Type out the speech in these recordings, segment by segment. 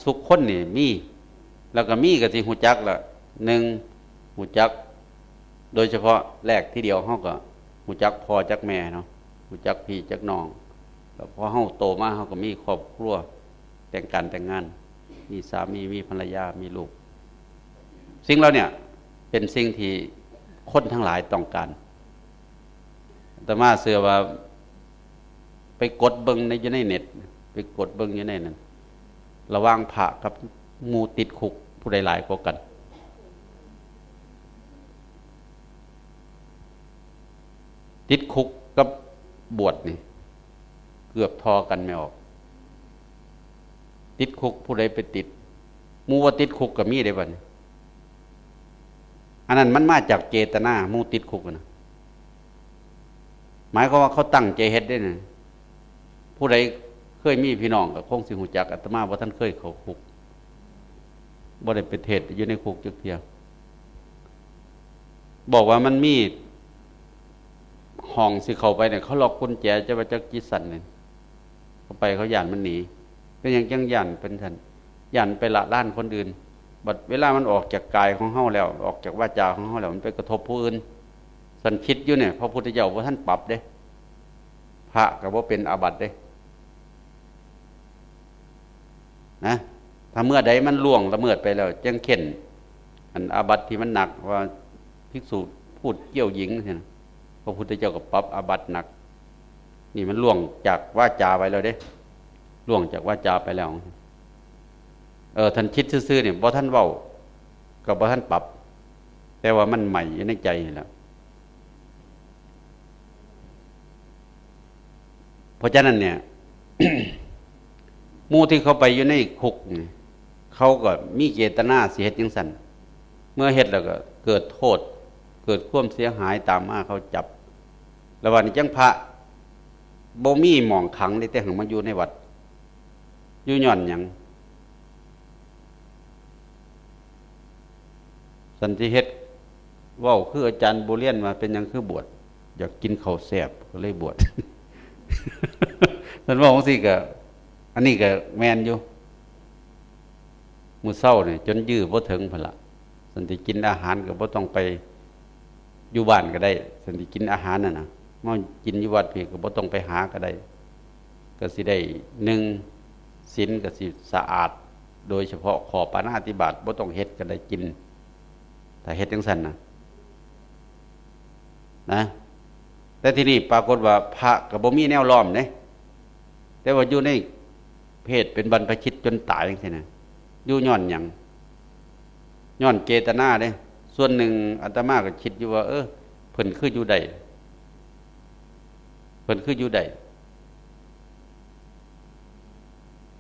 สุขคนนี่มีแล้วก็มีก็สิฮู้จักละหนึ่งฮู้จักโดยเฉพาะแรกที่เดียวเฮาก็ฮู้จักพ่อจักแม่เนาะฮู้จักพี่จักน้องแล้วพอเฮาโตมาเฮาก็มีครอบครัวแต่งกันแต่งงานมีสามีมีภรรยามีลูกสิ่งเหล่านี้เป็นสิ่งที่คนทั้งหลายต้องการอาตมาเชื่อว่าไปกดเบิ่งอยู่ในเน็ตไปกดเบิ่งอยู่ในนั้นระหว่างพระกับหมู่ติดคุกผู้ใดหลายกว่ากันติดคุกกับบวชนี่เกือบทอกันไม่ออกติดคุกผู้ใดไปติดหมู่ว่าติดคุกก็มีได้บัดนี้อันนั้นมันมาจากเจตนาหมู่ติดคุกนะหมายความว่าเขาตั้งใจเฮ็ดได้นะผู้ใดเคยมีพี่น้องก็คงสิฮู้จักอาตมาว่าท่านเคยเข้าคุกบ่ได้ไปเทศอยู่ในคุกจักเที่ยบอกว่ามันมีห้องสิเข้าไปเนี่ยเขาล็อกกุญแจจะว่าจักจิสั่นเนี่ยเข้าไปเขาย่านมันหนีเป็นอย่างจังย่านเป็นท่านย่านไปละล้านคนอื่นบัดเวลามันออกจากกายของเฮาแล้วออกจากวาจาของเฮาแล้วมันไปกระทบผู้อื่นสันคิดอยู่เนี่ยพระพุทธเจ้าว่าท่านปรับเด้พระก็บ่เป็นอาบัติเด้นะถ้าเมื่อใดมันล่วงละเมิดไปแล้วจังเข็นอันอาบัติที่มันหนักว่าภิกษุพูดเกี่ยวหญิงใช่ไหมพระพุทธเจ้าก็ปรับอาบัติหนักนี่มันล่วงจากวาจาไปแล้วเด้ล่วงจากวาจาไปแล้วท่านคิดซื่อๆเนี่ยบ่ท่านเว้ากับบ่ท่านปรับแต่ว่ามันใหม่อยู่ในใจแล้วเพราะฉะนั้นเนี่ย หมู่ที่เขาไปอยู่ในคุกเขาก็มีเจตนาสิเฮ็ดจังซั่นเมื่อเฮ็ดแล้วก็เกิดโทษเกิดความเสียหายตามมาเขาจับแล้ววันนี้จังพระบ่มีหม่องขังได้แต่หังมาอยู่ในวัดอยู่ย้อนหยังสันติเฮ็ดเว้าคืออาจารย์บุเรียนมาเป็นหยังคือบวชอยากกินข้าวแซ่บก็เลยบวช ท่านว่าของสิก็อันนี้ก็แม่นอยู่มื้อเช้านี่จนยื้อบ่ถึงพุ่นล่ะสันติกินอาหารก็บ่ต้องไปอยู่บ้านก็ได้สันติกินอาหารน่ะนะมากินอยู่วัดพี่ก็บ่ต้องไปหาก็ได้ก็สิได้1ศีลก็สิสะอาดโดยเฉพาะข้อปาณาติบาตบ่ต้องเฮ็ดก็ได้กินถ้าเฮ็ดจังซั่นนะแต่ที่นี่ปรากฏว่าพระก็บ่มีแนวล้อมเด้แต่ว่าอยู่ในเพศเป็นบรรพชิตจนตายจังซี่นะอยู่ย้อนหยังย้อนเจตนาเด้ส่วนหนึ่งอาตมาก็คิดอยู่ว่าเพิ่นคืออยู่ได้เพิ่นคืออยู่ได้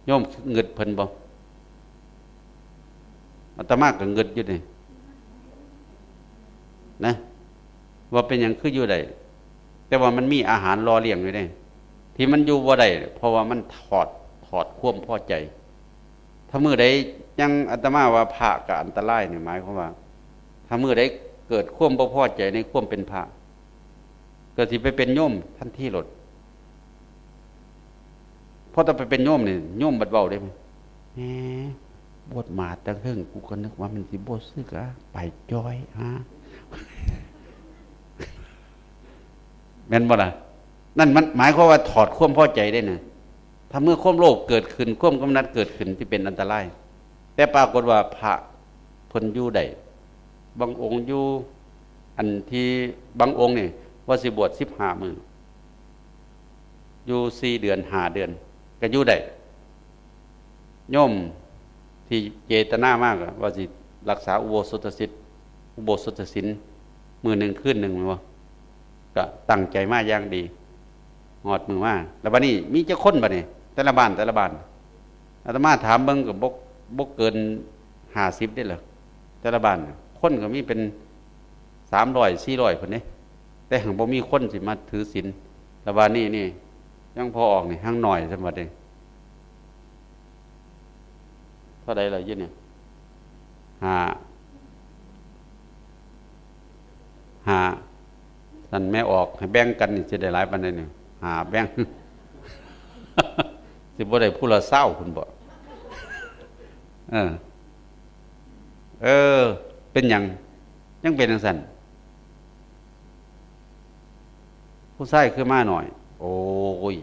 โยมเงิดเพิ่นบ่อาตมาก็เงิดอยู่นี่นะว่าเป็นหยังคืออยู่ได้แต่ว่ามันมีอาหารรอเลี้ยงอยู่เด้ที่มันอยู่บ่ได้เพราะว่ามันถอดความพอใจถ้ามื้อใดยังอาตมาว่าพระก็อันตรายนี่หมายความว่าถ้ามื้อใดเกิดความบ่พอใจในความเป็นพระก็สิไปเป็นโยมทันทีโลดเพราะถ้าไปเป็นโยมนี่โยมบัดเว้าได้มั้ยแหมบวชมาแต่เฮิงกูก็นึกว่ามันสิบ่ซึกไปจอยฮะ แม่นบ่ล่ะนั่นมันหมายความว่าถอดความพอใจได้นะถ้าเมื่อความโลภเกิดขึ้นความกำหนัดเกิดขึ้นที่เป็นอันตรายแต่ปรากฏว่าพระเพิ่นอยู่ได้บางองค์อยู่อันที่บางองค์นี่ว่าสิบวช15 มื้ออยู่4 เดือน5 เดือนก็อยู่ได้โยมที่เจตนามากว่าสิรักษาอุโบสถศีลมื้อหนึ่งคืนหนึ่งแม่นบ่ก็ตั้งใจมาอย่างดีงอดมือมาแล้วบัดนี้มีเจ้าคนบัดนี้แต่ละบ้านอาตมาถามเบิ่งก็บ่เกิน50ได้เหรอแต่ละบ้านคนก็มีเป็น300 400พุ่นเด้แต่หังบ่มีคนสิมาถือศีลแล้วบัดนี้นี่ยังพอออกนี่หังน้อยซะบัดนี้เท่าใดล่ะอยู่เนี่ย5นั่นแม่ออกให้แบ่งกันนี่สิได้หลายปานใดนี่แบ่ง สิบ่ได้ผู้ละ20พุ่นบ่ เออเออเป็นหยังยังเป็นจังซั่นผู้ชายคือมาหน่อยโอ้ย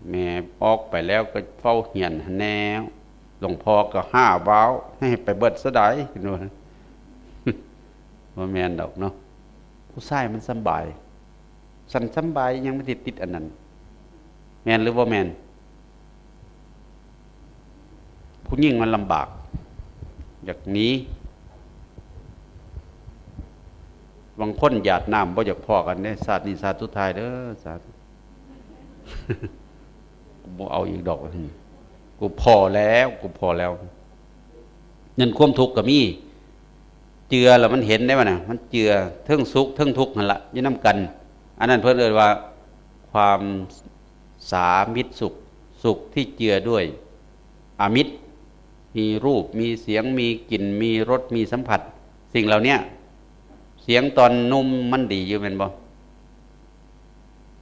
แม่ออกไปแล้วก็เฝ้าเหียนแนวหลวงพ่อก็ห้าว้าวให้ไปเบิดซะได้เห็นบ่บ่แม่นดอกเนาะผู้ชายมันสำบายสันสำบายยังไม่ติดอันนั้นแม่นหรือบ่แม่นผู้หญิงมันลำบากอยากหนีบางคนหยาดน้ำบ่อยากพอกันเนี่ยศาสตร์นี้ศาสตร์สุดท้ายเด้อศาสตร์บ่เอาอีกดอกกูพอแล้วนั่นความทุกข์ก็มีเจือแล้วมันเห็นได้ป่ะน่ะมันเจือเทิงสุขเทิงทุกข์นั่นละอยู่นำกันอันนั้นเพิ่นเอ่ยว่าความสามิตรสุขที่เจือด้วยอามิตรมีรูปมีเสียงมีกลิ่นมีรสมีสัมผัสสิ่งเหล่านี้เสียงตอนนุ่มมันดีอยู่แม่นบ่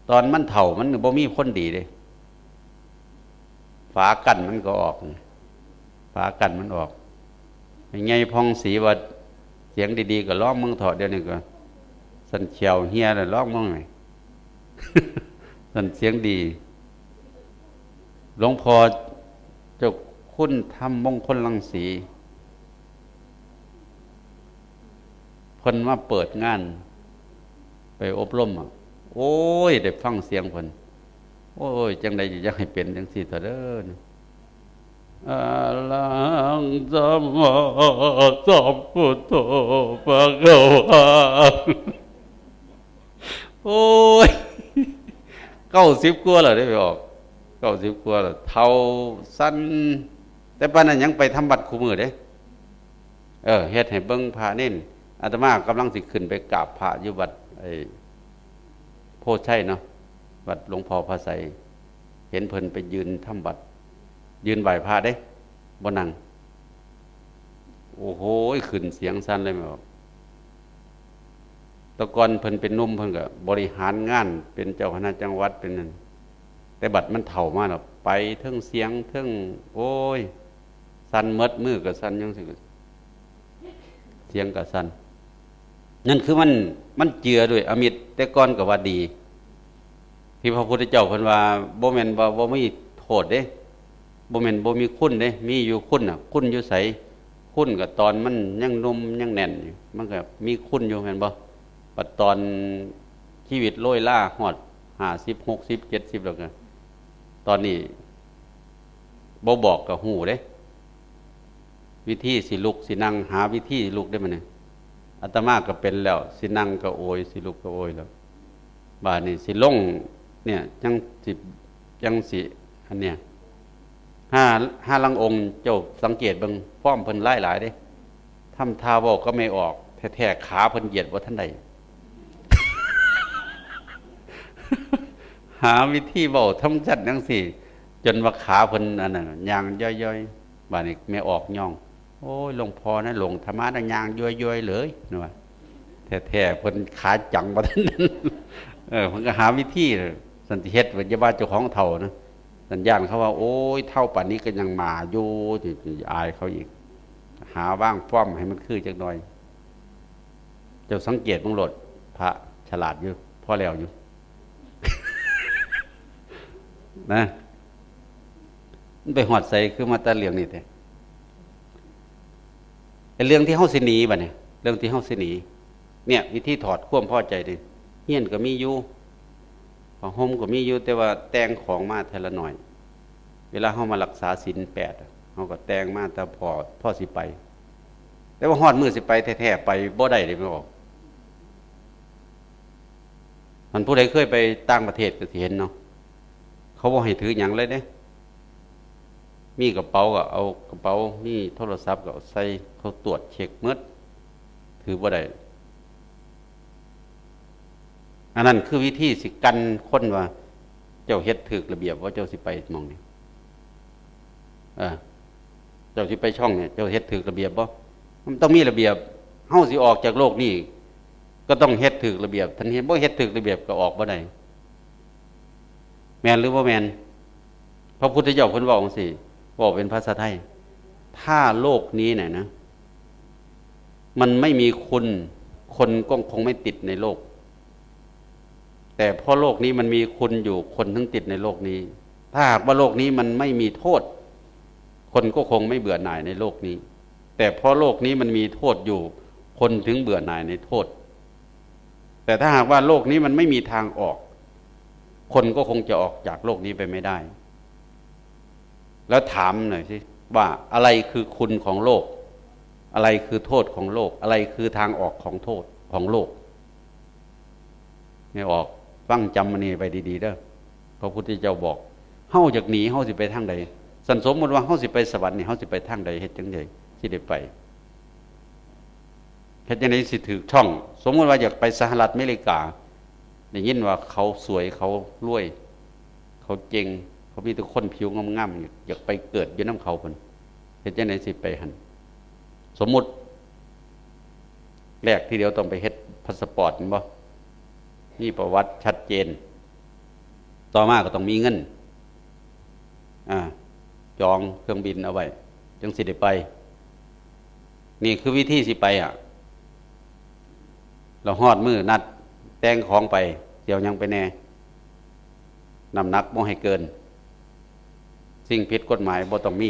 ตอนมันเฒ่ามันบ่มีคนดีเด้ฝากั้นมันก็ออกฝากั้นมันออกไงพองสีว่าเสียงดีๆก็ร้องมึงเถาะเดี๋ยวนี้ก็สันเขียวเฮียแล้วร้องมึงหน่อยสันเสียงดีหลวงพ่อเจ้าคุณธรรมมงคลรังสีเพิ่นมาเปิดงานไปอบรมโอ้ยได้ฟังเสียงเพิ่นโอ้ยจังใดอยากให้เป็นจังซี่เถิดเด้ออะลังสัมมาสัมพุทโธภะคะวะโอ้ย90กว่าแล้วได้ไปออก90กว่าแล้วเท่าสั้นแต่ปานนั้นยังไปทำบัตรคู่มือเด้เฮ็ดให้เบิ่งพระเน้นอาตมากำลังสิขึ้นไปกราบพระอยู่วัดโพธิ์ชัยเนาะวัดหลวงพ่อพระไสยเห็นเพิ่นไปยืนทำบัตรยืนไหว้พระเด้บ่นั่งโอ้โหขึ้นเสียงสั่นเลยแม่บอกตะก่อนเพิ่นเป็นหนุ่มเพิ่นก็บริหารงานเป็นเจ้าคณะจังหวัดเป็นนั่นแต่บัดมันเฒ่ามาแล้วไปเทิงเสียงเทิงโอ้ยสั่นหมดมือก็สั่นจังซี่เสียงก็สั่นนั่นคือมันเจือด้วยอมิตรแต่ก่อนก็ว่าดีที่พระพุทธเจ้าเพิ่นว่าบ่แม่นว่าบ่มีโทษเด้บ่แม่นบ่มีคุณเด้มีอยู่คุณน่ะคุณอยู่ไสคุณก็ตอนมันยังนุ่มยังแน่นอยู่มันก็มีคุณอยู่แม่นบ่ปัดตอนชีวิตโรยล่าฮอด50 60 70แล้วก็ตอนนี้บ่บอกก็ฮู้เด้วิธีสิลุกสินั่งหาวิธีลุกได้มั้ยเนี่ยอาตมาก็เป็นแล้วสินั่งก็โอยสิลุกก็โอยแล้วบาดนี้สิลงเนี่ยจังสิอันเนี้ยห้าลังองค์เจ้าสังเกตเบิ่งฟ้อมเพิ่นหลายๆเด้ทำท่าเว้าก็ไม่ออกแท้ๆขาเพิ่นเหยียดบ่ทันใด หาวิธีเว้าทำจัดจังซี่จนว่าขาเพิ่นอันนั้นย่างย่อยๆบาดนี้แม่ออกย่องโอ้ยหลวงพ่อนะหลวงธรรมะย่างย่อยๆเลยนะว่าแท้ๆเพิ่นขาจังบ่ทันนั้นเพิ่นก็หาวิธีสันติเฮ็ดว่าอย่าว่าเจ้าของเฒ่านะสัญญาณเขาว่าโอ้ยเท่าป่านนี้ก็ยังมาอยู่อายเขาอีกหาว่างฟ้อมให้มันคือจักหน่อยเจ้าสังเกตบังโลดพระฉลาดอยู่พอแล้วอยู่ นะมันไปหอดใส่คือมาตะเรื่องนี่แต่เรื่องที่เฮาสิหนีบัดเนี่ยเรื่องที่เฮาสิหนีเนี่ยวิธีถอดความพอใจนี่เฮียนก็มีอยู่ผ้าห่มก็มีอยู่แต่ว่าแต่งของมาทีละหน่อยเวลาเฮามารักษาศีล8เฮาก็แต่งมาแต่พอสิไปแต่ว่าฮอดมื้อสิไปแท้ๆไปบ่ได้เด้แม่บอกมันผู้ใดเคยไปต่างประเทศก็สิเห็นเนาะเขาบ่ให้ถือหยังเลยเด้มีกระเป๋าก็เอากระเป๋ามีโทรศัพท์ก็ใส่เขาตรวจเช็คหมดถือบ่ได้อันนั้นคือวิธีสิกันคนว่าเจ้าเฮ็ดถูกระเบียบว่าเจ้าสิไปหม้องนี้เจ้าสิไปช่องเนี่ยเจ้าเฮ็ดถูกระเบียบบ่มันต้องมีระเบียบเฮาสิออกจากโลกนี้ก็ต้องเฮ็ดถูกระเบียบทันทีบ่เฮ็ดถูกระเบียบก็ออกบ่ได้แม่นหรือบ่แม่นพระ ระพุทธเจ้าเพิ่นบอกจังซี่บอกเป็นภาษาไทยถ้าโลกนี้เนี่ยนะมันไม่มีคุณคนก็คงไม่ติดในโลกแต่เพราะโลกนี้มันมีคุณอยู่คนถึงติดในโลกนี้ถ้าหากว่าโลกนี้มันไม่มีโทษคนก็คงไม่เบื่อหน่ายในโลกนี้แต่เพราะโลกนี้มันมีโทษอยู่คนถึงเบื่อหน่ายในโทษแต่ถ้าหากว่าโลกนี้มันไม่มีทางออกคนก็คงจะออกจากโลกนี้ไปไม่ได้แล้วถามหน่อยสิว่าอะไรคือคุณของโลกอะไรคือโทษของโลกอะไรคือทางออกของโทษของโลกไม่ออกฟังจำมันนี่ไปดีๆเด้อพระพุทธเจ้าบอกเฮาจากหนีเฮาสิไปทางใดสันสมมติว่าเฮาสิไปสวรรค์นี่เฮาสิไปทางใดเฮ็ดจังไดสิได้ไปเฮ็ดจังไดสิถูกช่องสมมติว่าอยากไปสหรัฐอเมริกาได้ยินว่าเขาสวยเขารวยเขาเจ๋งเขามีแต่คนผิวงามๆอยากไปเกิดอยู่นำเขาเพิ่นเฮ็ดจังไดสิไปหั่นสมมุติแรกทีเดียวต้องไปเฮ็ดพาสปอร์ตแม่นบ่มีประวัติชัดเจนต่อมาก็ต้องมีเงินจองเครื่องบินเอาไว้จังสิได้ไปนี่คือวิธีสิไปเราฮอดมือนัดแต่งของไปเดี๋ยวยังไปแน่น้ำหนักบ่ให้เกินสิ่งผิดกฎหมายบ่ต้องมี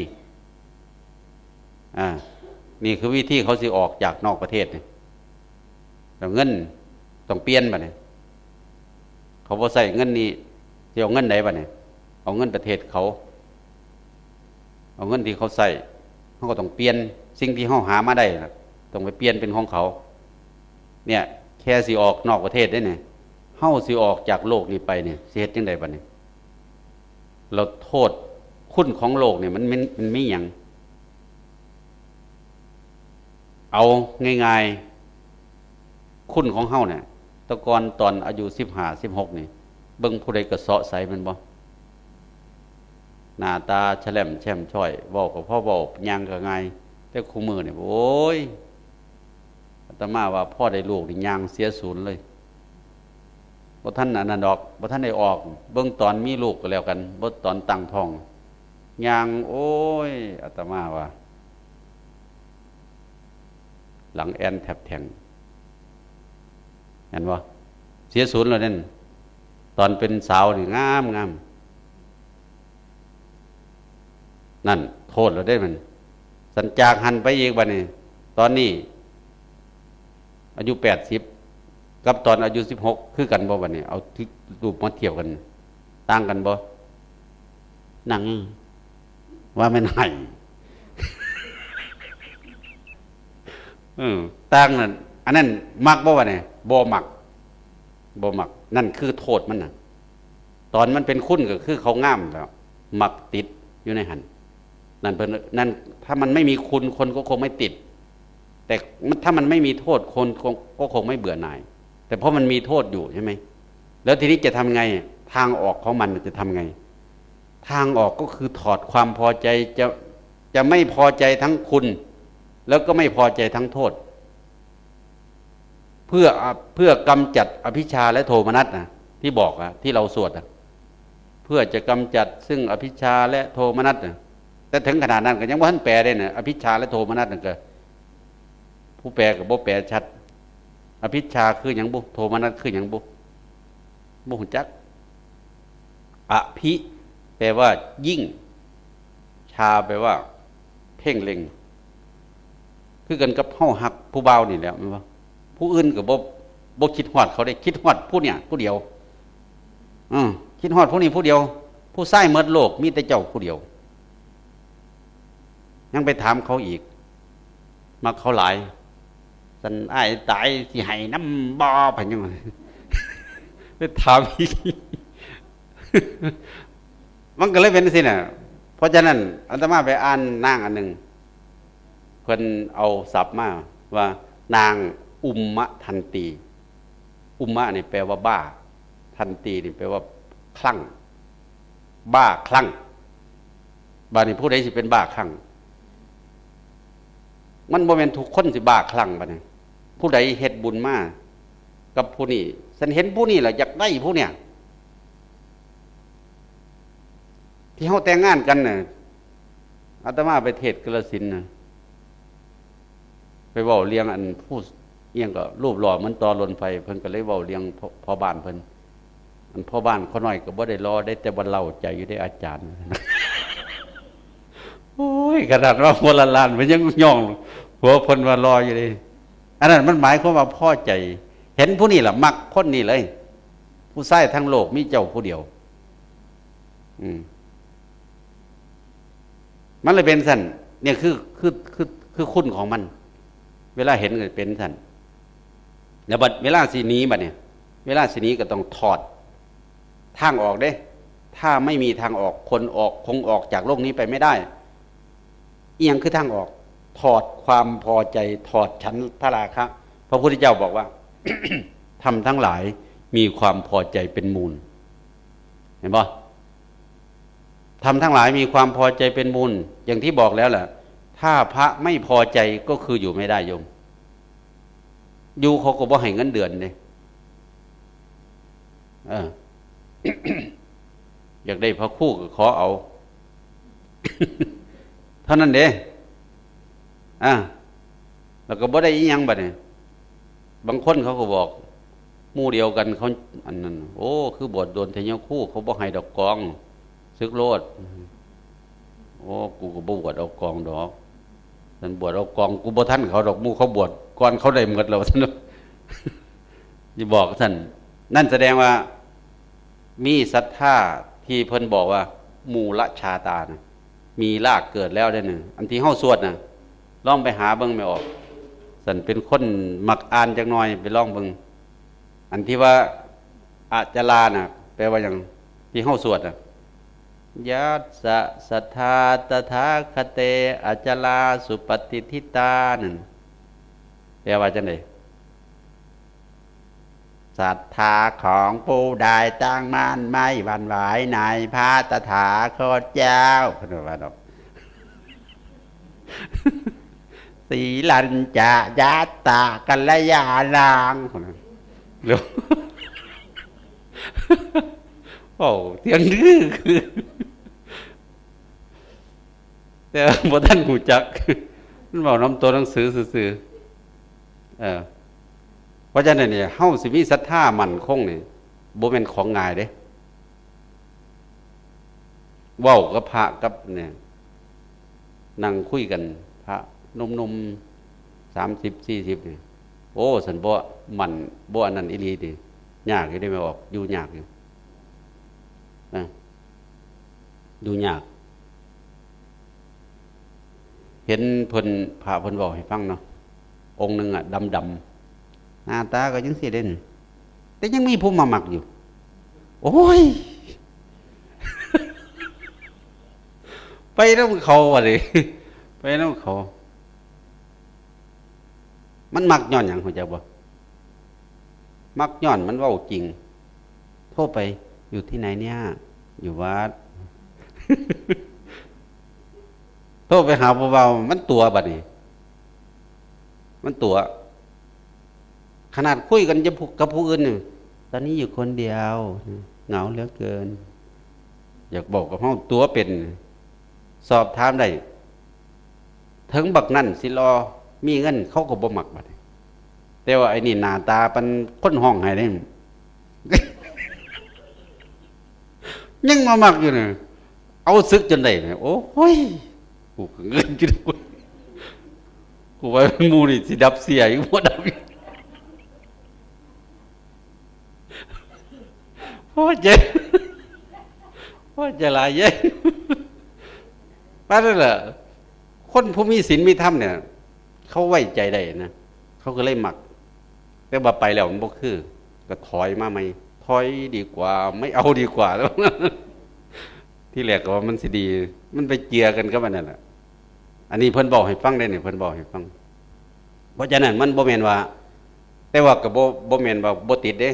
นี่คือวิธีเขาสิออกจากนอกประเทศนี่แล้วเงินต้องเปลี่ยนบัดนี้เขาบ่ใส่เงินนี้สิเอาเงินใดบัดนี้เอาเงินประเทศเขาเอาเงินที่เขาใส่เขาก็ต้องเปลี่ยนสิ่งที่เขาหามาได้ต้องไปเปลี่ยนเป็นของเขาเนี่ยแค่สิออกนอกประเทศได้เนี่ยเฮาสิออกจากโลกนี้ไปเนี่ยสิเฮ็ดจังไดบัดนี้เราโทษคุณของโลกเนี่ยมันมีหยังเอาง่ายๆคุณของเฮาเนี่ยตะกอนตอนอายุ15 16นี่เบิ่งผู้ใดก็เสาะใสมันบ่หน้าตาแฉลมแช่มช้อยเว้าก็พอเว้ายังก็ง่ายแต่คู่มือนี่โอ้ยอาตมาว่าพ่อได้ลูกนี่ยางเสียศูนย์เลยบ่ทันอันนั้นดอกบ่ทันได้ออกเบิ่งตอนมีลูกก็แล้วกันบ่ตอนตั้งท้องยางโอ้ยอาตมาว่าหลังแอนแทบแทงเห็นบ่เสียศูนย์แล้วนั่นตอนเป็นสาวนี่งามนั่นโทษเราได้มันสัญจางหันไปอีกบัดนี้ตอนนี้อายุ80กับตอนอายุ16คือกันบ่บัดนี้เอาที่รูปมาเทียบกันต่างกันบ่นั่งว่ามันให้ต่างนั่นอันนั้นมักบ่บัดนี้บ่มักนั่นคือโทษมันน่ะตอนมันเป็นคุณก็คือเขางามแล้วมักติดอยู่ในหันนั่นถ้ามันไม่มีคุณคนก็คงไม่ติดแต่ถ้ามันไม่มีโทษคนก็คงไม่เบื่อหน่ายแต่เพราะมันมีโทษอยู่ใช่ไหมแล้วทีนี้จะทำไงทางออกของมันจะทำไงทางออกก็คือถอดความพอใจจะไม่พอใจทั้งคุณแล้วก็ไม่พอใจทั้งโทษเพื่อกำจัดอภิชฌาและโทมนัสนะที่บอกที่เราสวดเพื่อจะกำจัดซึ่งอภิชฌาและโทมนัสแต่ถึงขนาดนั้นก็ยังบ่ทันแปลได้นะอภิชฌาและโทมนัสนั่นก็ผู้แปลก็บ่แปลชัดอภิชฌาคือหยังบุโทมนัสคือหยังบุฮู้จักอภิแปลว่ายิ่งชาแปลว่าเพ่งเล็งคือกันกับเฮาฮักผู้บ่าวนี่แหละแม่นบ่ผู้อื่นก็บ่คิดฮอดเขาได้คิดฮอดผู้เนี่ยผู้เดียวคิดฮอดผู้นี้ผู้เดียวผู้ใส่หมดโลกมีแต่เจ้าผู้เดียวยังไปถามเขาอีกมาเขาหลายสันอ้ายตายสิให้น้ำบ่พันยังไปถามอีกมันก็เลยเป็นสิน่ะเพราะฉะนั้นอาตมาไปอ่านนางอันหนึ่งเพิ่นเอาศัพท์มาว่านางอุมมะทันตีอุมมะนี่แปลว่าบ้าทันตีนี่แปลว่าคลั่งบ้าคลั่งบ้านี่ผู้ใดสิเป็นบ้าคลั่งมันบ่แม่นทุกคนสิบ้าคลั่งบัดนี้ผู้ใดเฮ็ดบุญมากับผู้นี้ฉันเห็นผู้นี้ล่ะอยากได้ผู้เนี่ย ที่เฮาแต่งงานกันน่ะอาตมาไปเทศน์กฬสินธุ์น่ะไปเว้าเลี้ยงอันผู้เอียงก็รูปหล่อเหมือนตอรนไฟเพิ่นก็เลยเว้าเลี้ยงพ่อบ้านเพิ่นอันพ่อบ้านเขาน้อยก็บ่ได้รอได้แต่บ่เล่าใจอยู่ได้อาจารย์โอ้ยขนาดว่าหัวละล้านมันยังย่องหัวเพิ่นว่ารออยู่เลยอันนั้นมันหมายความว่าพอใจเห็นผู้นี้ล่ะมักคนนี้เลยผู้ชายทั้งโลกมีเจ้าผู้เดียวมันเลยเป็นสั่นเนี่ยคือคุณของมันเวลาเห็นก็เป็นสั่นแล้วบัดเวลาสีนี้บัดเนี่ยเวลาสีนี้ก็ต้องถอดทางออกเด้ถ้าไม่มีทางออกคนออกคงออกจากโลกนี้ไปไม่ได้เอียงคือทางออกถอดความพอใจถอดฉันทราคะพระพุทธเจ้าบอกว่า ทำทั้งหลายมีความพอใจเป็นมูลเห็นป่ะทำทั้งหลายมีความพอใจเป็นมูลอย่างที่บอกแล้วแหละถ้าพระไม่พอใจก็คืออยู่ไม่ได้โยมอยู่เขาก็บ่ให้เงินเดือนเลยอยากได้พระคู่ก็ขอเอา เท่านั้นเด้แล้วก็บ่ได้อีหยังบัดนี้บางคนเขาก็บอกหมู่เดียวกันเขาอันนั้นโอ้คือบวชโดนเทยคู่เขาบ่ให้ดอกกองซึกโลดโอ้กูก็บ่บวชเอากองดอกท่านบวชเอากองกูบ่ทันเขาดอกหมู่เขาบวชก่อนเขาได้หมดแล้วท่านสิบอกท่านนั่นแสดงว่ามีศรัทธาที่เพิ่นบอกว่ามูลชาตานะมีรากเกิดแล้วได้นึงอันที่เฮาสวดน่ะลองไปหาเบิ่งไม่ออกสันเป็นคนมักอ่านจักหน่อยไปลองเบิ่งอันที่ว่าอาจลาน่ะแปลว่าหยังที่เฮาสวดน่ะยัสสะสัทธาตถาคเตอาจลาสุปฏิทิตานั่นแปลว่าจังได๋ศรัทธาของผู้ใดตั้งมั่นไม่หวั่นไหวในพระตถาคตเจ้าเพิ่นว่าดอกสีลัญจะยัตตะกัลยาณังเร็วโอ้เตียงดื้อคือแต่บ่ทันหูจักมันเว้านำตัวหนังสือซื่อเพราะฉะนั้นเนี่ยเฮาสิมีศรัทธามั่นคงนี่บ่แม่นของง่ายเด้เว้ากับพระกับเนี่ยนั่งคุยกันพระหนุ่มๆ30-40นี่โอ้สันบ่มันบ่อันนั้นอีหลีติยากอยู่ได้ไม่ออกอยู่ยากอยู่ดูยากเห็นเพิ่นพระเพิ่นบอกให้ฟังเนาะองค์นึงอ่ะดำหน้าตาก็ยังสิเด่นแต่ยังมีผู้มามักอยู่โอ้ย ไปนำเขาว่ะดิไปนำเขามันมักย้อนหยังฮู้จักบ่มักย้อนมันเว้าจริงโทรไปอยู่ที่ไหนเนี่ยอยู่วัด โทรไปหาผู้เว้ามันตัวบัดนี้มันตัวขนาดคุยกันจะกับผู้อื่นนี่ตอนนี้อยู่คนเดียวเหงาเหลือเกินอยากบอกกับเฮาตัวเป็นสอบถามได้ถึงบักนั่นสิรอมีเงินเขาก็บ่มักบัดแต่ว่าไอ้นี่หน้าตาเป็นคนห้องให้ได้ ยังมามักอยู่เนี่ยเอาซึกจนได้เนี่ยโอ้ยกูเงินจนกูว่าหมู่นี่สิดับเสียอีกบ่ดับพ่อเจ๊พ่อจะลายเย้ป้านั่นแหละคนผู้มีศีลมีธรรมเนี่ยเขาไว้ใจได้นะเขาก็เลยหมักแต่ว่าไปแล้วมันบ่คือก็ถอยมาไหมถอยดีกว่าไม่เอาดีกว่าแล้วที่แรกก็ว่ามันสิดีมันไปเจียกันก็มันนั่นแหละอันนี้เพิ่นบอกให้ฟังได้เนี่ยเพิ่นบอกให้ฟังเพราะฉะนั้นมันบ่แม่นว่าแต่ว่าก็บ่แม่นว่าบ่ติดเด้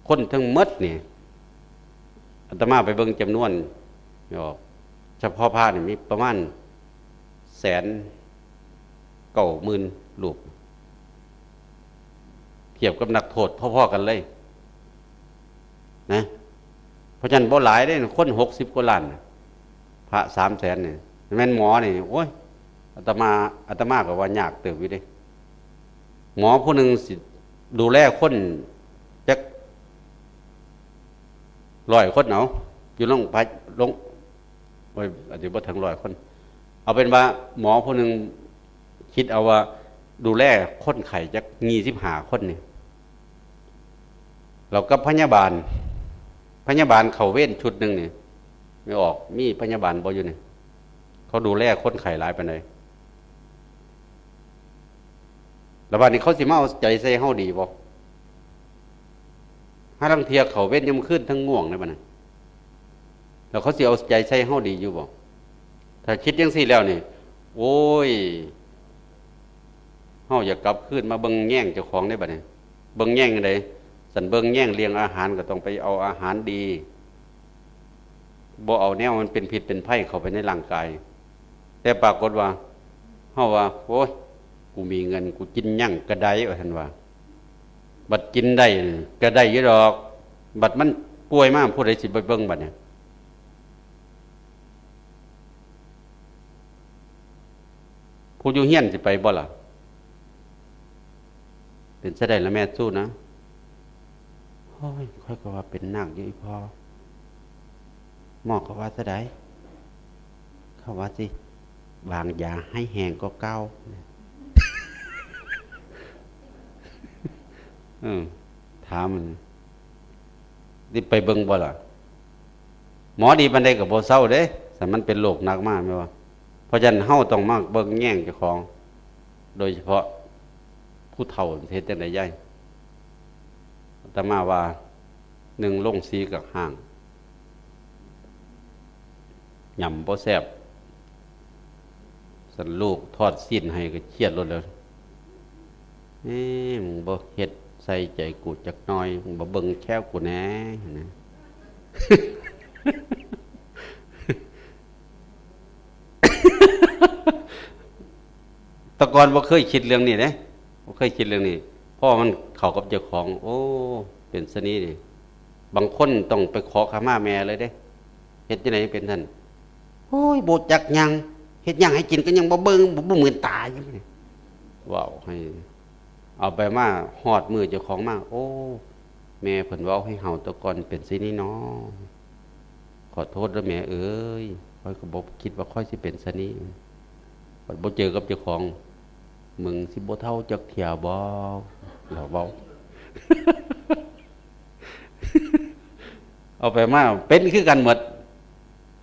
คนทั้งหมดนี่อาตมาไปเบิ่งจำนวนเฉพาะพระนี่มีประมาณ190,000 รูปเทียบกับนักโทษพ่อๆกันเลยนะเพราะฉะนั้นบ่หลายได้คน60 กว่าล้าน ระ300,000เนี่ยแม่นหมอนี่โอ้ยอาตมาก็ว่ายากเติบอยู่เด้หมอผู้หนึงสิดูแลคนจัก100 คนเอาอยู่โรงพยาบาลโอ้ยอาจจะบ่ถึง100 คนเอาเป็นว่าหมอผู้หนึงคิดเอาว่าดูแลคนไข้จัก25 คนนี่เรากับพยาบาลเข้าเวรชุดหนึงนี่ไม่ออกมีพยาบาลบ่อยู่นี่เขาดูแลคนไข้หลายปานใดแล้วบัดนี้เขาสิมาเอาใจใส่เฮาดีบ่หาลางเที่ยเข้าเวรยามคืนทั้งง่วงได้บัดนั้นแล้วเขาสิเอาใจใส่เฮาดีอยู่บ่ถ้าคิดจังซี่แล้วนี่โอ้ยเฮาอยากกลับคืนมาเบิ่งแย่งเจ้าของได้บัดนี้เบิ่งแย่งจังได๋สันเบิ่งแย่งเลี้ยงอาหารก็ต้องไปเอาอาหารดีบ่เอาแนวมันเป็นพิษเป็นภัยเข้าไปในร่างกายแต่ปรากฏว่าเฮาว่าโอ้ยกูมีเงินกูกินหยังก็ได้ว่าซั่นว่าบัดกินได้ก็ได้อยู่ดอกบัดมันป่วยมาผู้ใดสิไปเบิ่งบัดเนี่ยผู้อยู่เฮียนสิไปบ่ล่ะเป็นซะได้ละแม่สู้นะโอ้ยค่อยก็ว่าเป็นนักอยู่อีพอหมอก็ว่าซะได้เขาว่าสิวางยาให้แห้งก็เก่าถามมันนี่ไปเบิ่งบ่ล่ะหมอดีปานใดก็บ่เซาเด้แต่มันเป็นโรคหนักมากแม่ว่าเพราะฉะนั้นเฮาต้องมาเบิ่งแย่งเจ้าของโดยเฉพาะผู้เฒ่าเฮ็ดจังได๋ยายอาตมาว่า1ลงสีกับห่างยำบ่แซ่บสันลูกทอดสิ้นให้ก็เครียดลดแล้วมึงบ่เฮ็ดใส่ใจกูจักหน่อยมึงบ่เบิ่งแค่กูแหน่นะ แต่ก่อนบ่เคยคิดเรื่องนี้เด้บ่เคยคิดเรื่องนี้เพราะมันเข้ากับเจ้าของโอ้เป็นซะนี้นี่บางคนต้องไปขอขมาแม่เลยเด้เฮ็ดจังได๋เป็นท่านโอ้ยบ่จักหยังเฮ็ดหยังให้กินก็ยังบ่เบิ่งบ่เหมือนตายอยู่นี่ว้าวให้เอาไปมาฮอดมือเจ้าของมาโอ้แม่เพิ่นเว้าให้เฮาแต่ก่อนเป็นสินี่เนาะขอโทษเด้อแม่เอ้ยข้อยก็บ่คิดว่าข้อยสิเป็นซะนี้บ่เจอกับเจ้าของมึงสิบ่เท่าจักเที่ยบ่เราเว้า เอาไปมาเป็นคือกันหมด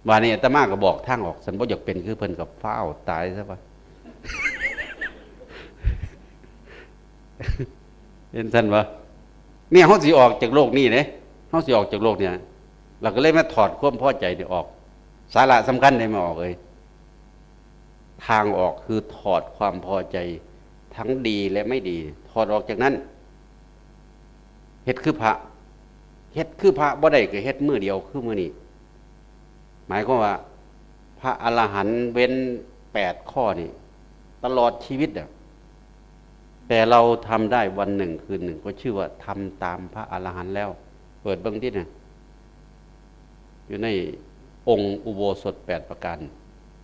ว่านี่อาตมาก็บอกทางออกฉันบ่อยากเป็นคือเพิ่นกับฟ้าวตายซะป่ะ เป็นท่านวะเนี่ยเฮาสิออกจากโลกนี้เด้เฮาสิออกจากโลกเนี่ยเราก็เลยมาถอดความพอใจนี่ออกสาระสำคัญได้มาออกเลยทางออกคือถอดความพอใจทั้งดีและไม่ดีถอดออกจากนั้นเฮ็ดคือพระบ่ได้ก็เฮ็ดมื้อเดียวคือมื้อนี้หมายความว่าพระอรหันต์เว้น8ข้อนี่ตลอดชีวิตอ่ะแต่เราทำได้วันหนึ่งคืนหนึ่งก็ชื่อว่าทำตามพระอรหันต์แล้วเปิดเบิ่งดิน่ะอยู่ในองค์อุโบสถ8ประการ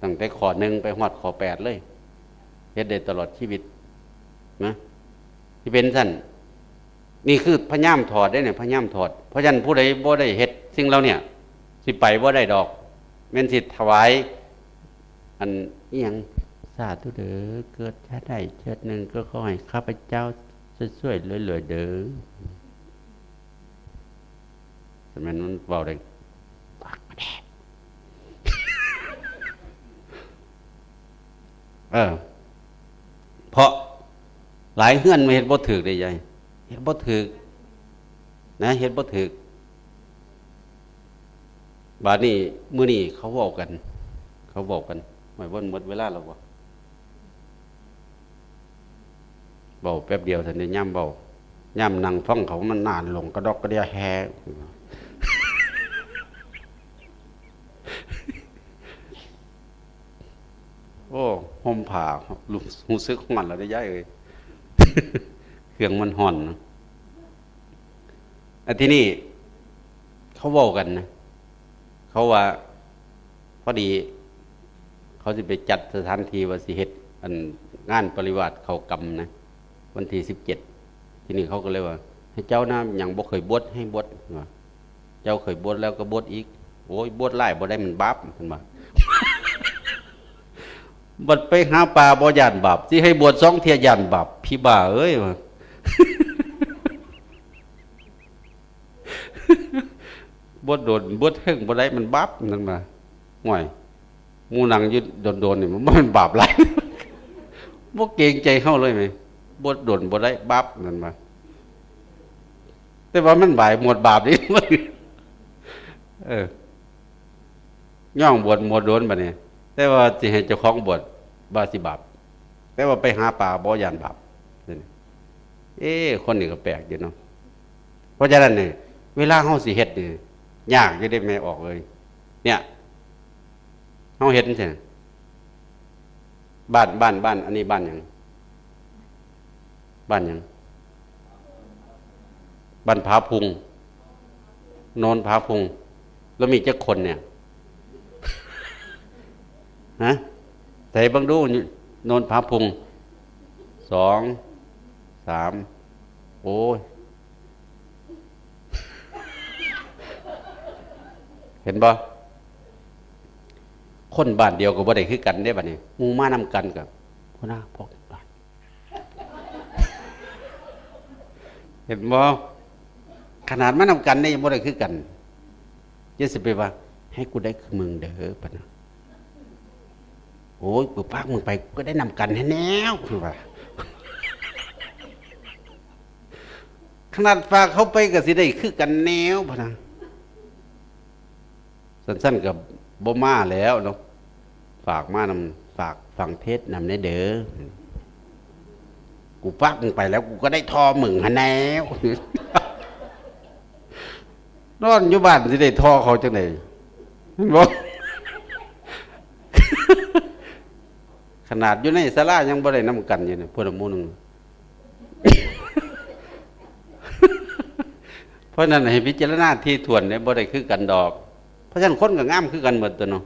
ตั้งแต่ข้อ1ไปฮอดข้อ8เลยเฮ็ดได้ตลอดชีวิตนะที่เป็นซั่นนี่คือพยายามถอดได้เนี่ยพยายามถอดเพราะฉะนั้นผู้ใดบ่ได้เฮ็ดสิ่งเหล่านี้สิไปบ่ได้ดอกแม่นสิถวายอันอีหยังสาธุเด้อเกิดชาติใดชาติหนึ่งก็ขอให้ข้าพเจ้าสวยๆรวยๆเด้อแต่มันเว้าได้ปากแดงเพราะหลายเฮือนมาเฮ็ดบ่ถูกได้ยายเฮ็ดบ่ถูกนะเฮ็ดบ่ถูกบาดนี้มื้อนี้เขาเว้ากันหมายว่าหมดเวลาแล้วบ่เว้าแป๊บเดียวซั่นได้ย่ำเว้าย่ำนั่งฟังเขามันนานลงกระดอกกระเดียแฮ โอ้ห่มผ้ารู้สึกฮ้อนแล้วได้ยายเอ้ย เครื่องมันฮ้อนนะอันที่นี่เขาเว้ากันนะเขาว่าพอดี เขาจะไปจัดสถานที่ว่าสิเฮ็ดอันงานปริวาสเขากรรมนะวันที่17ที่นี่เขาก็เลยว่าให้เจ้านะยังบ่เคยบวชให้บวชว่าเจ้าเคยบวชแล้วก็บวชอีกโอ้ยบวชหลายบ่ได้มันบาปเพิ่นว่าบัดไปหาปลาบ่ย่านบาปสิให้บวช2เที่ยย่านบาปพี่บ้าเอ้ยว่าบวชโดนบวชเฮิงบ่ได้มันบาปนั่นมาห่วยหมู่นั่งอยู่โดนๆนี่มันบาปหลายบ่เกรงใจเฮาเลยไหมบวชโดนบ่ได้บาปนั่นมาแต่ว่ามันบ่ายหมดบาปนี่ย่องบวชหมดโดนบัดนี้แต่ว่าสิให้เจ้าของบวชบ่สิบาปแต่ว่าไปหาปลาบ่ย่านบาปคนนี้ก็แปลกอยู่เนาะเพราะฉะนั้นนี่เวลาเฮาสิเฮ็ดนี่ยากจะได้ไม่ออกเลยเนี่ยเฮาเฮ็ดจังซี่บ้านอันนี้บ้านหยังบ้านผาพุงโนนผาพุงแล้วมีจักคนเนี่ยฮะใส่บังดูโนนผาพุง2 3โอ้ยเห็นบ่คนบ้านเดียวก็บ่ได้คือกันได้บัดนี้หมู่มานำกันกับพ่อหน้าพกบ้านเห็นบ่ขนาดมานำกันได้ยังบ่ได้คือกันจะสิไปว่าให้กูได้คือมึงเด้อปะนะโอ้ยกูพากมึงไปก็ได้นำกันแน่ๆคือว่าขนาดฝากเขาไปก็สิได้คือกันแนวปะนะสั้นๆกับบ่มาแล้วเนาะฝากมานำฝากฟังเทศนำในเด้อกูฝากมึงไปแล้วกูก็ได้ทอมึงหะแนวนอนอยู่บ้านสิได้ทอเขาจังได๋บ่ขนาดอยู่ในศาลายังบ่ได้นำกันอยู่นี่พุ่นหมู่นึงเพราะนั้นให้พิจารณาที่ถ้วนเนี่ยบ่ได้คือกันดอกเพราะฉะนั้นคนก็งามคือกันหมดตัวเนาะ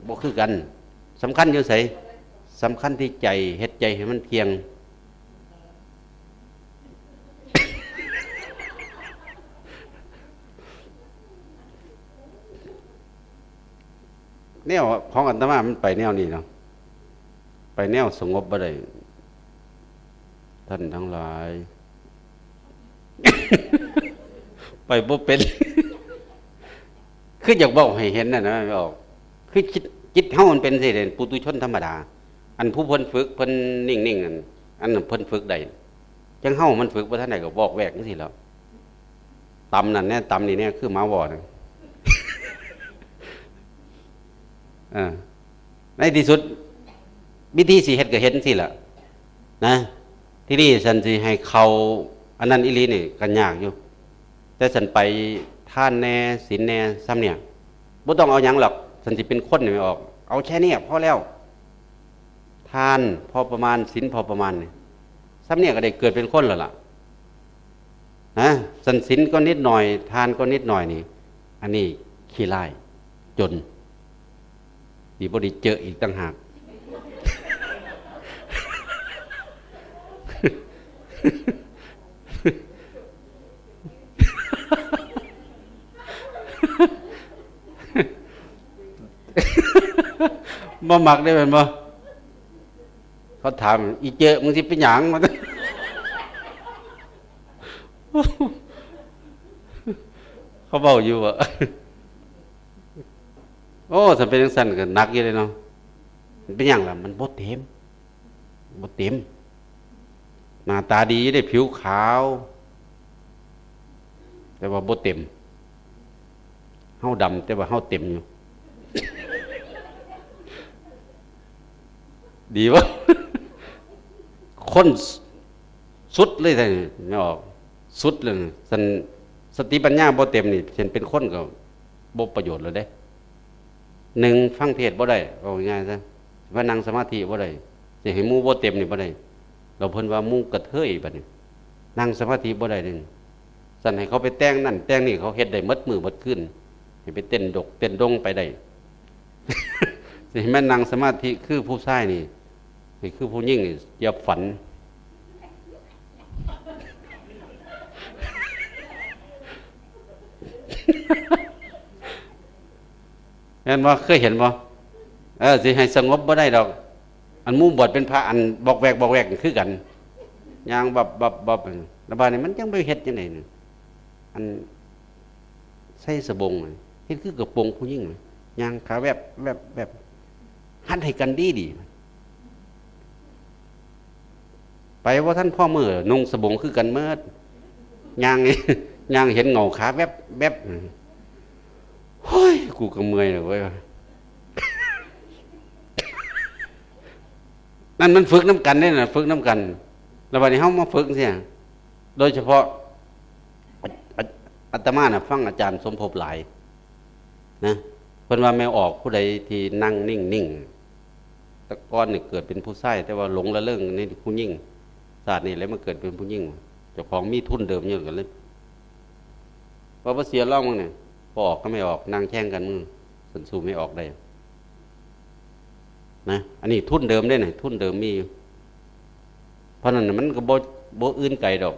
บ่คือกันสำคัญอยู่ไสสำคัญที่ใจเฮ็ดใจให้มันเที่ยงแนวของอาตมามันไปแนวนี้เนาะไปแนวสงบบ่ได้ท่านทั้งหลายไปบ่เป็นคืออยากบอกให้เห็นน่ะนะไม่ออกคือจิตเฮามันเป็นสิเด่นปุถุชนธรรมดาอันผู้เพิ่นฝึกเพิ่นนิ่งๆอันนั้นเพิ่นฝึกได้จังเฮามันฝึกบ่ทันได้ก็บอกแวกจังซี่แล้วตำนั่นแน่ตำนี่แน่คือหมาบ่น่ะในที่สุดวิธีสิเฮ็ดก็เฮ็ดจังซี่ล่ะนะที่นี่ฉันสิให้เขาอันนั้นอีหลีนี่ก็ยากอยู่แต่ฉันไปทานแน่ศีลแน่ซ้ำเนี่ยบ่ต้องเอาหยังหรอกฉันสิเป็นคนนี่ไม่ออกเอาแค่นี้พอแล้วทานพอประมาณศีลพอประมาณนี่ซ้ำเนี่ยก็ได้เกิดเป็นคนแล้วล่ะนะสันศีลก็นิดหน่อยทานก็นิดหน่อยนี่อันนี้ขี้ร้ายจนดีบ่ดีเจออีกต่างหากบ่มักได้แม่นบ่เขาถามอีเจอมึงสิเป็นหยังมาเขาเว้าอยู่ว่าโอ้ถ้าเป็นจังซั่นก็หนักอยู่เลยเนาะมันเป็นหยังล่ะมันบ่เต็มหน้าตาดีได้ผิวขาวแต่ว่าบ่เต็มเฮาดำแต่ว่าเฮาเต็มอยู่ดีวะคนสุดเลยท่านไม่ออกสุดเลยสติปัญญาบ่เต็มนี่เช่นเป็นคนก็บ่ประโยชน์เลยเด้หนึ่งฟังเทศบ่ได้เอาง่ายๆซะว่านั่งสมาธิบ่ได้สิให้หมู่บ่เต็มนี่บ่ได้เราเพิ่นว่าหมู่กระเทยบัดนี้นั่งสมาธิบ่ได้นึงสั่นให้เขาไปแต่งนั่นแต่งนี่เขาเฮ็ดได้หมดมื้อหมดคืนให้ไปเต้นดงไปได้ สิแม่นนั่งสมาธิคือผู้ชายนี่คือผู้หญิงนี่อย่าฝันเห็นบ่เคยเห็นบ่สิให้สงบบ่ได้ดอกอันหมู่บวชเป็นพระอันบอกแวกคือกันย่างบับแล้วบาดนี้มันจังไปเฮ็ดจังได๋นี่อันใส่สบงเฮ็ดคือกระโปรงผู้หญิงย่างขาแบบหัดให้กันดีไปว่าท่านพ่อมือนุ่งสบงคือกันเมื่อย่าง ย่างเห็นเงาขาแบบเฮ้ยกูก็เมื่อยเลยเว้ยนั่นมันฝึกน้ำกันได้น่ะฝึกน้ำกันแล้ววันนี้เฮามาฝึกเสียโดยเฉพาะอาตมาน่ะฟังอาจารย์สมภพหลายนะเพิ่นว่าแมวออกผู้ใดที่นั่งนิ่งๆแต่ก่อนนี่เกิดเป็นผู้ชายแต่ว่าหลงละเริงในผู้หญิงศาสตร์นี่แล้วมาเกิดเป็นผู้หญิงเจ้าของมีทุนเดิมเยอะกันเลยพอบ่เสียร่องมั้งเนี่ยพอออกก็ไม่ออกนั่งแข่งกันมึงสันสู้ไม่ออกได้นะอันนี้ทุนเดิมได้ไหนทุนเดิมมีเพราะนั้นมันก็บ่อื่นไกลดอก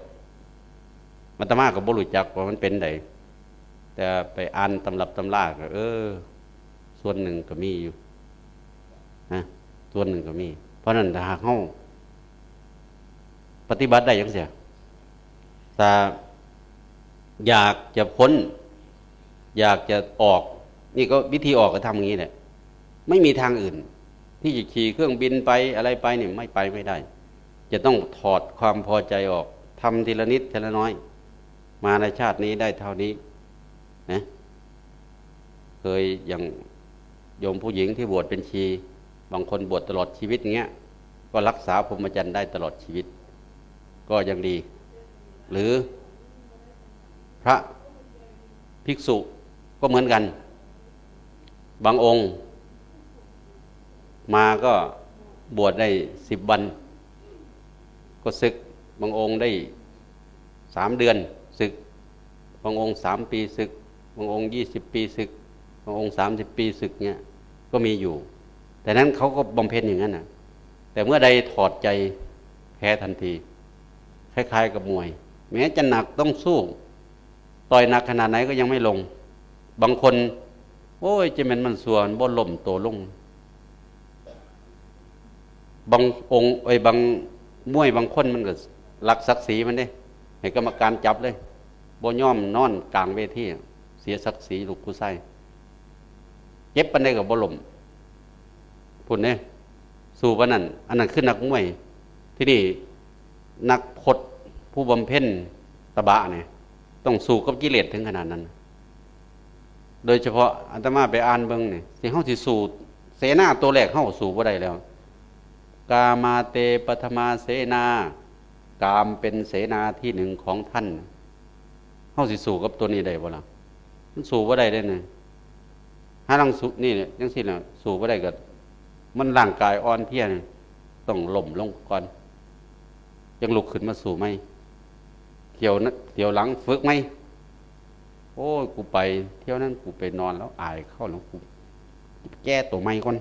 อาตมาก็บ่รู้จักว่ามันเป็นไดแต่ไปอ่านตำรับตำราก็ส่วนหนึ่งก็มีอยู่นะส่วนหนึ่งก็มีเพราะนั้นถ้าหากเฮาปฏิบัติได้จังซี่ถ้าอยากจะพ้นอยากจะออกนี่ก็วิธีออกก็ทำอย่างนี้แหละไม่มีทางอื่นที่จะขี่เครื่องบินไปอะไรไปเนี่ยไม่ไปไม่ได้จะต้องถอดความพอใจออกทำทีละนิดทีละน้อยมาในชาตินี้ได้เท่านี้นะเคยอย่างโยมผู้หญิงที่บวชเป็นชีบางคนบวชตลอดชีวิตเงี้ยก็รักษาพรหมจรรย์ได้ตลอดชีวิตก็ยังดีหรือพระภิกษุก็เหมือนกันบางองค์มาก็บวชได้10 วันก็ศึกบางองค์ได้3 เดือนศึกบางองค์3 ปีศึกบางองค์20 ปีศึกบางองค์30 ปีศึกเนี่ยก็มีอยู่แต่นั้นเขาก็บำเพ็ญอย่างนั้นนะแต่เมื่อใดถอดใจแพ้ทันทีคล้ายๆกับมวยแม้จะหนักต้องสู้ต่อยหนักขนาดไหนก็ยังไม่ลงบางคนโอ้ยจะเป็นมันส่วนบ่ล่มโตลงบางองค์บางมวยบางคนมันก็รักศักดิ์ศรีมันเด้ให้กรรมการจับเลยบ่ยอมนอนกลางเวทีเสียศักดิ์ศรีลูกผู้ชายเจ็บปานใดก็บ่ล่มพุ่นเด้สู้ปานนั้นอันนั้นคือนักมวยที่นี่นักพจน์ผู้บำเพ็ญตบะเนี่ยต้องสู้กับกิเลสถึงขนาดนั้นโดยเฉพาะอาตมาไปอ่านเบิ่งนี่สิเฮาสิสู้เสนาตัวแรกเฮาสู้บ่ได้แล้วกามาเตปฐมาเสนากามเป็นเสนาที่หนึ่งของท่านเฮาสิสู้กับตัวนี้ได้บ่ล่ะมันสู้บ่ได้เด้นี่หาลังสู้นี่เนี่ยจังซี่น่ะสู้บ่ได้ก็มันร่างกายอ่อนเพลียนี่ต้องล้มลงก่อนยังลุกขึ้นมาสู้ไหมเที่ยวหลังฝึกไหมโอ้ยกูไปเที่ยวนั้นกูไปนอนแล้วอายเข้าแล้วกูแก้ตัวใหม่ก่อน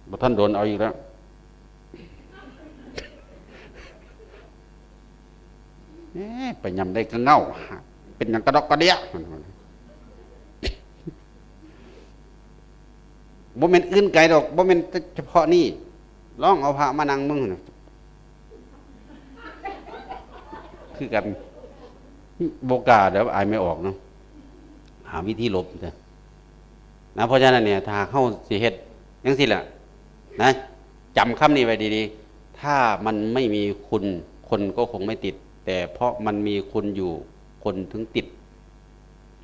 บ่ท่านโดนเอาอีกแล้วไปยำได้ก็เง่าเป็นอย่างกระดอกกระเดียบ่แม่นอื่นไกลดอกบ่แม่นเฉพาะนี่ลองเอาพระมานั่งมึงคือกันโบกาเดี๋ยวอายไม่ออกเนาะหาวิธีลบนะเพราะฉะนั้นเนี่ยถ้าเข้าสิเฮ็ดจังซี่ล่ะนะจำคำนี้ไว้ดีๆถ้ามันไม่มีคุณคนก็คงไม่ติดแต่เพราะมันมีคุณอยู่คนถึงติด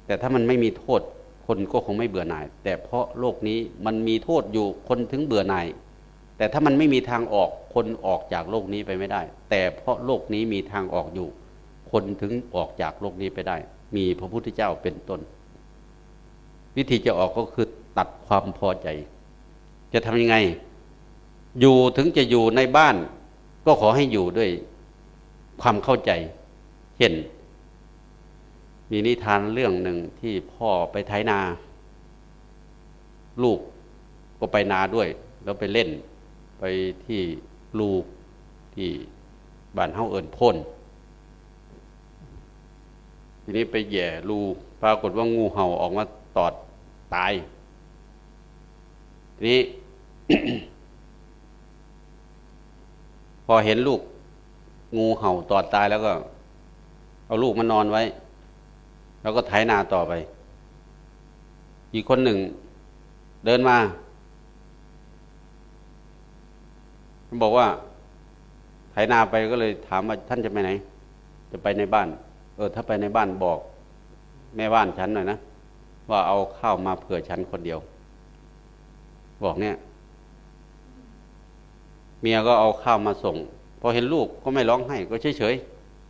แต่ถ้ามันไม่มีโทษคนก็คงไม่เบื่อหน่ายแต่เพราะโลกนี้มันมีโทษอยู่คนถึงเบื่อหน่ายแต่ถ้ามันไม่มีทางออกคนออกจากโลกนี้ไปไม่ได้แต่เพราะโลกนี้มีทางออกอยู่คนถึงออกจากโลกนี้ไปได้มีพระพุทธเจ้าเป็นต้นวิธีจะออกก็คือตัดความพอใจจะทำยังไงอยู่ถึงจะอยู่ในบ้านก็ขอให้อยู่ด้วยความเข้าใจเช่นมีนิทานเรื่องหนึ่งที่พ่อไปไถนา ลูกก็ไปนาด้วยแล้วไปเล่นไปที่ลูกที่บ้านเฮาเอิ้นโพ่นทีนี้ไปแย่รูปรากฏว่างูเห่าออกมาตอดตายทีนี้ พอเห็นลูกงูเห่าตอดตายแล้วก็เอาลูกมานอนไว้แล้วก็ไถนาต่อไปอีกคนหนึ่งเดินมาบอกว่าไถนาไปก็เลยถามว่าท่านจะไปไหนจะไปในบ้านถ้าไปในบ้านบอกแม่บ้านฉันหน่อยนะว่าเอาข้าวมาเผื่อฉันคนเดียวบอกเนี่ยเมียก็เอาข้าวมาส่งพอเห็นลูกก็ไม่ร้องไห้ก็เฉย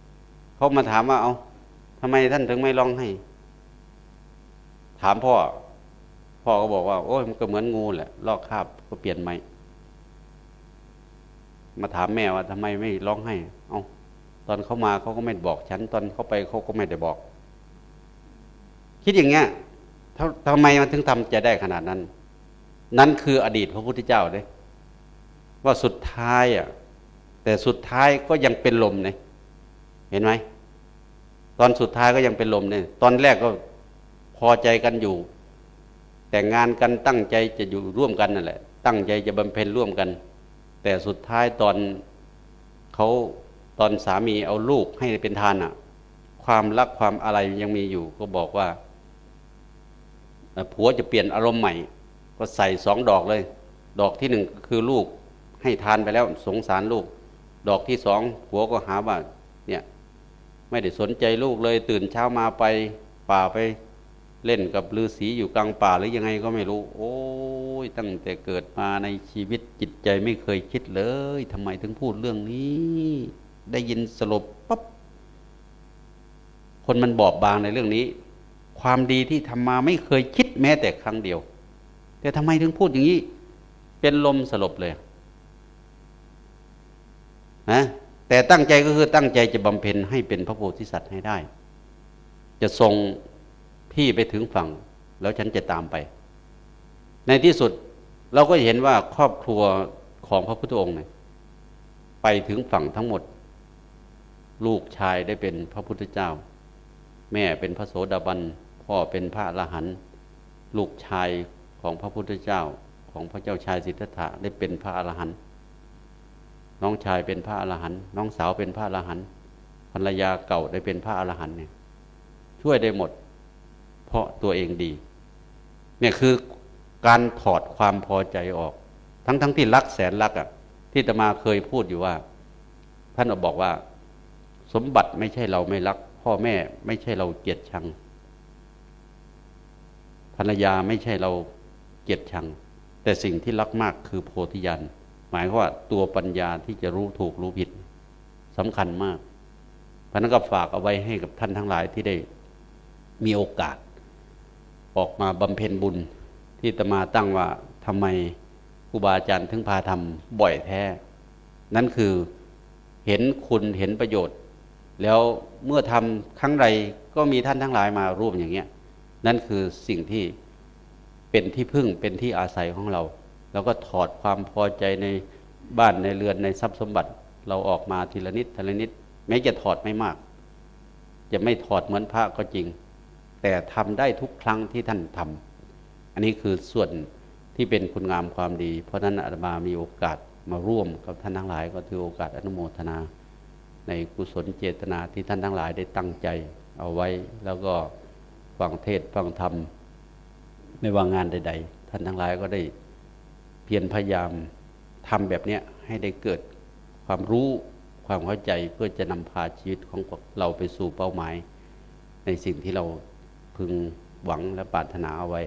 ๆเขามาถามว่าเอาทำไมท่านถึงไม่ร้องไห้ถามพ่อก็บอกว่าโอ้ยมันก็เหมือนงูแหละลอกคราบก็เปลี่ยนใหม่มาถามแม่ว่าทำไมไม่ร้องไห้เอาตอนเขามาเขาก็ไม่บอกฉันตอนเขาไปเขาก็ไม่ได้บอกคิดอย่างเงี้ยทำไมมันถึงทำใจได้ขนาดนั้นนั่นคืออดีตพระพุทธเจ้าเลยว่าสุดท้ายแต่สุดท้ายก็ยังเป็นลมเนี่ยเห็นไหมตอนสุดท้ายก็ยังเป็นลมเนี่ยตอนแรกก็พอใจกันอยู่แต่งงานกันตั้งใจจะอยู่ร่วมกันนั่นแหละตั้งใจจะบำเพ็ญร่วมกันแต่สุดท้ายตอนสามีเอาลูกให้เป็นทานความรักความอะไรยังมีอยู่ก็บอกว่าผัวจะเปลี่ยนอารมณ์ใหม่ก็ใส่2 ดอกเลยดอกที่1คือลูกให้ทานไปแล้วสงสารลูกดอกที่2ผัวก็หาว่าเนี่ยไม่ได้สนใจลูกเลยตื่นเช้ามาไปป่าไปเล่นกับฤาษีอยู่กลางป่าหรือยังไงก็ไม่รู้โอ้ยตั้งแต่เกิดมาในชีวิตจิตใจไม่เคยคิดเลยทำไมถึงพูดเรื่องนี้ได้ยินสลบปั๊บคนมันบอบบางในเรื่องนี้ความดีที่ทำมาไม่เคยคิดแม้แต่ครั้งเดียวแต่ทำไมถึงพูดอย่างนี้เป็นลมสลบเลยนะแต่ตั้งใจก็คือตั้งใจจะบำเพ็ญให้เป็นพระโพธิสัตว์ให้ได้จะส่งพี่ไปถึงฝั่งแล้วฉันจะตามไปในที่สุดเราก็เห็นว่าครอบครัวของพระพุทธองค์เนี่ยไปถึงฝั่งทั้งหมดลูกชายได้เป็นพระพุทธเจ้าแม่เป็นพระโสดาบันพ่อเป็นพระอรหันต์ลูกชายของพระพุทธเจ้าของพระเจ้าชายสิทธัตถะได้เป็นพระอรหันต์น้องชายเป็นพระอรหันต์น้องสาวเป็นพระอรหันต์ภรรยาเก่าได้เป็นพระอรหันต์เนี่ยช่วยได้หมดเพราะตัวเองดีเนี่ยคือการถอดความพอใจออกทั้งที่รักแสนรักที่อาตมาเคยพูดอยู่ว่าท่านบอกว่าสมบัติไม่ใช่เราไม่รักพ่อแม่ไม่ใช่เราเกลียดชังภรรยาไม่ใช่เราเกลียดชังแต่สิ่งที่รักมากคือโพธิญาณหมายความว่าตัวปัญญาที่จะรู้ถูกรู้ผิดสำคัญมากเพราะนั้นก็ฝากเอาไว้ให้กับท่านทั้งหลายที่ได้มีโอกาสออกมาบำเพ็ญบุญที่อาตมาตั้งว่าทำไมครูบาอาจารย์ถึงพาทำบ่อยแท้นั่นคือเห็นคุณเห็นประโยชน์แล้วเมื่อทำครั้งใดก็มีท่านทั้งหลายมาร่วมอย่างเงี้ยนั่นคือสิ่งที่เป็นที่พึ่งเป็นที่อาศัยของเราแล้วก็ถอดความพอใจในบ้านในเรือนในทรัพย์สมบัติเราออกมาทีละนิดทีละนิดแม้จะถอดไม่มากจะไม่ถอดเหมือนพระก็จริงแต่ทำได้ทุกครั้งที่ท่านทำอันนี้คือส่วนที่เป็นคุณงามความดีเพราะนั้นอาตมามีโอกาสมาร่วมกับท่านทั้งหลายก็ถือโอกาสอนุโมทนาในกุศลเจตนาที่ท่านทั้งหลายได้ตั้งใจเอาไว้แล้วก็ฟังเทศน์ฟังธรรมไม่ว่างานใดๆท่านทั้งหลายก็ได้เพียรพยายามทำแบบนี้ให้ได้เกิดความรู้ความเข้าใจเพื่อจะนำพาชีวิตของเราไปสู่เป้าหมายในสิ่งที่เราพึงหวังและปรารถนาเอาไว้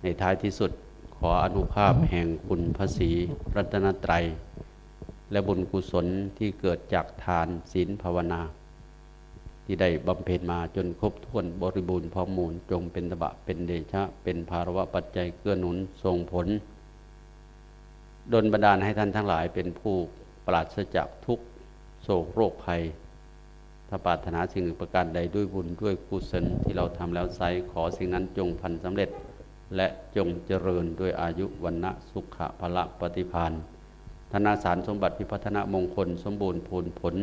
ในท้ายที่สุดขออนุภาพแห่งคุณพระศรีรัตนตรัยและบุญกุศลที่เกิดจากทานศีลภาวนาที่ได้บำเพ็ญมาจนครบถ้วนบริบูรณ์พร้อมมูลจงเป็นตบะเป็นเดชะเป็นภารวะปัจจัยเกื้อหนุนส่งผลดลบันดาลให้ท่านทั้งหลายเป็นผู้ปราศจากทุกข์โศกโรคภัยถ้าปรารถนาสิ่งหนึ่งประการใดด้วยบุญด้วยกุศลที่เราทำแล้วไซขอสิ่งนั้นจงพันสำเร็จ และจงเจริญด้วยอายุวันนะสุขะพละปฏิภาณธนาสารสมบัติพิพัฒนมงคลสมบูรณ์พูนผล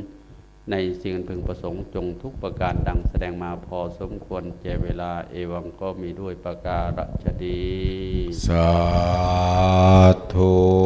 ในสิ่งอันพึงประสงค์จงทุกประการดังแสดงมาพอสมควรแก่เวลาเอวังก็มีด้วยประการฉะนี้สาธุ